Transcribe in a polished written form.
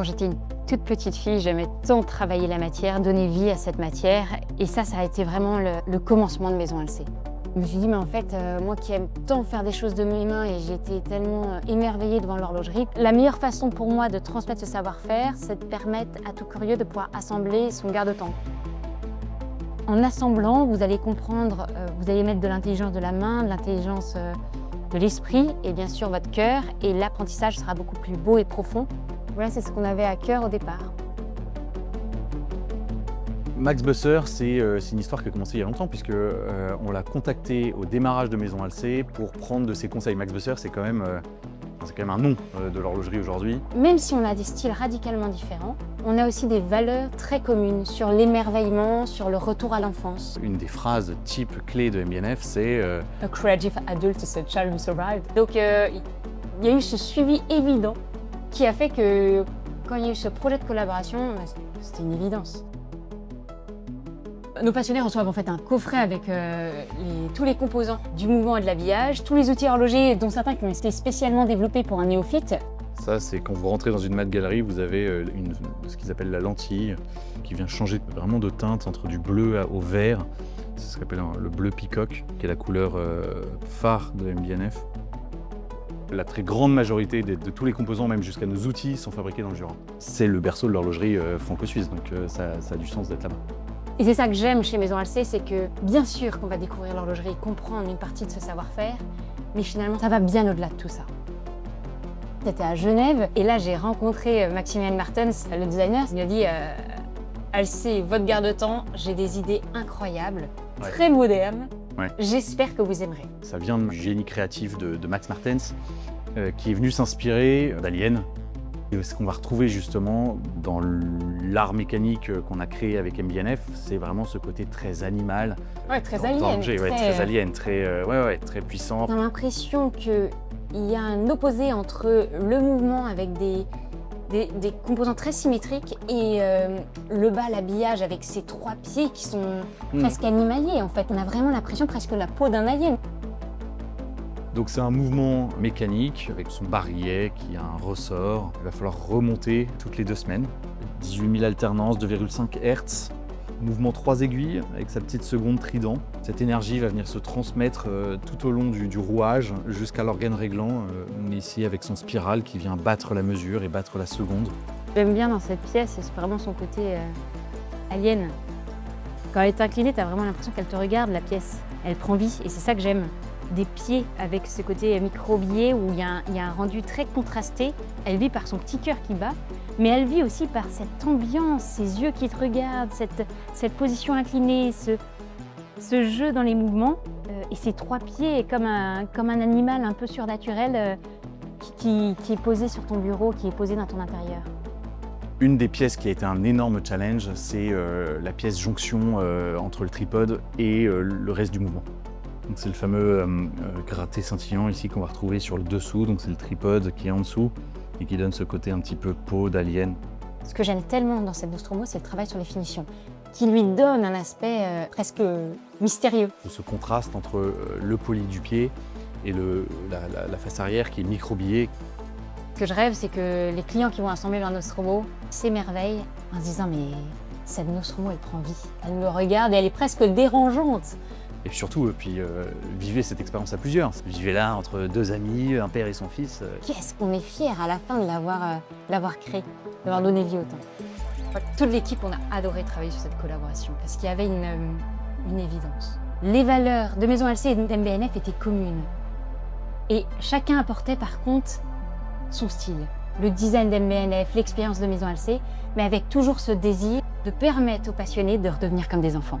j'étais une toute petite fille, j'aimais tant travailler la matière, donner vie à cette matière. Et ça a été vraiment le commencement de Maison Alcé. Je me suis dit, mais en fait, moi qui aime tant faire des choses de mes mains et j'étais tellement émerveillée devant l'horlogerie, la meilleure façon pour moi de transmettre ce savoir-faire, c'est de permettre à tout curieux de pouvoir assembler son garde-temps. En assemblant, vous allez comprendre, vous allez mettre de l'intelligence de la main, de l'intelligence de l'esprit et bien sûr votre cœur, et l'apprentissage sera beaucoup plus beau et profond. Voilà, c'est ce qu'on avait à cœur au départ. Max Busser, c'est une histoire qui a commencé il y a longtemps puisque on l'a contacté au démarrage de Maison Alcé pour prendre de ses conseils. Max Busser, c'est quand même un nom de l'horlogerie aujourd'hui. Même si on a des styles radicalement différents, on a aussi des valeurs très communes sur l'émerveillement, sur le retour à l'enfance. Une des phrases type clé de MB&F, c'est A creative adult is a child who survived. Donc il y a eu ce suivi évident qui a fait que quand il y a eu ce projet de collaboration, c'était une évidence. Nos passionnés reçoivent en fait un coffret avec tous les composants du mouvement et de l'habillage, tous les outils horlogers, dont certains qui ont été spécialement développés pour un néophyte. ça, c'est quand vous rentrez dans une mat galerie, vous avez ce qu'ils appellent la lentille, qui vient changer vraiment de teinte entre du bleu au vert. C'est ce qu'on appelle le bleu peacock, qui est la couleur phare de MB&F. La très grande majorité de tous les composants, même jusqu'à nos outils, sont fabriqués dans le Jura. C'est le berceau de l'horlogerie franco-suisse, donc ça a du sens d'être là-bas. Et c'est ça que j'aime chez Maison Alcé, c'est que bien sûr qu'on va découvrir l'horlogerie, comprendre une partie de ce savoir-faire, mais finalement ça va bien au-delà de tout ça. C'était à Genève, et là j'ai rencontré Maximilian Martens, le designer. Il m'a dit Alcé, votre garde-temps, j'ai des idées incroyables, très modernes. Ouais. J'espère que vous aimerez. Ça vient du génie créatif de Max Martens, qui est venu s'inspirer d'Alien. Et ce qu'on va retrouver justement dans l'art mécanique qu'on a créé avec MB&F, c'est vraiment ce côté très animal. Ouais, très alien. Très alien, très puissant. On a l'impression qu'il y a un opposé entre le mouvement avec des composants très symétriques et le bas, l'habillage avec ses trois pieds qui sont presque animaliers en fait. On a vraiment l'impression presque la peau d'un alien. Donc c'est un mouvement mécanique avec son barillet qui a un ressort. Il va falloir remonter toutes les 2 semaines. 18 000 alternances, 2,5 Hz. Mouvement 3 aiguilles avec sa petite seconde trident. Cette énergie va venir se transmettre tout au long du rouage jusqu'à l'organe réglant, ici avec son spirale qui vient battre la mesure et battre la seconde. J'aime bien dans cette pièce, c'est vraiment son côté alien. Quand elle est inclinée, tu as vraiment l'impression qu'elle te regarde, la pièce. Elle prend vie et c'est ça que j'aime. Des pieds avec ce côté microbié où il y a un rendu très contrasté. Elle vit par son petit cœur qui bat, mais elle vit aussi par cette ambiance, ses yeux qui te regardent, cette position inclinée, ce jeu dans les mouvements. Et ces 3 pieds comme un animal un peu surnaturel qui est posé sur ton bureau, qui est posé dans ton intérieur. Une des pièces qui a été un énorme challenge, c'est la pièce jonction entre le tripode et le reste du mouvement. C'est le fameux gratté scintillant ici qu'on va retrouver sur le dessous, donc c'est le tripode qui est en dessous et qui donne ce côté un petit peu peau d'alien. Ce que j'aime tellement dans cette Nostromo, c'est le travail sur les finitions, qui lui donne un aspect presque mystérieux. Ce contraste entre le poli du pied et la face arrière qui est microbillée. Ce que je rêve, c'est que les clients qui vont assembler leur Nostromo s'émerveillent en se disant « mais cette Nostromo, elle prend vie, elle me regarde et elle est presque dérangeante ». Et surtout, vivez cette expérience à plusieurs. Vivez-la entre 2 amis, un père et son fils. Qu'est-ce qu'on est fiers à la fin de l'avoir créé, d'avoir donné vie autant. Toute l'équipe, on a adoré travailler sur cette collaboration parce qu'il y avait une évidence. Les valeurs de Maison Alcé et de MB&F étaient communes. Et chacun apportait par contre son style. Le design d'MB&F, l'expérience de Maison Alcé, mais avec toujours ce désir de permettre aux passionnés de redevenir comme des enfants.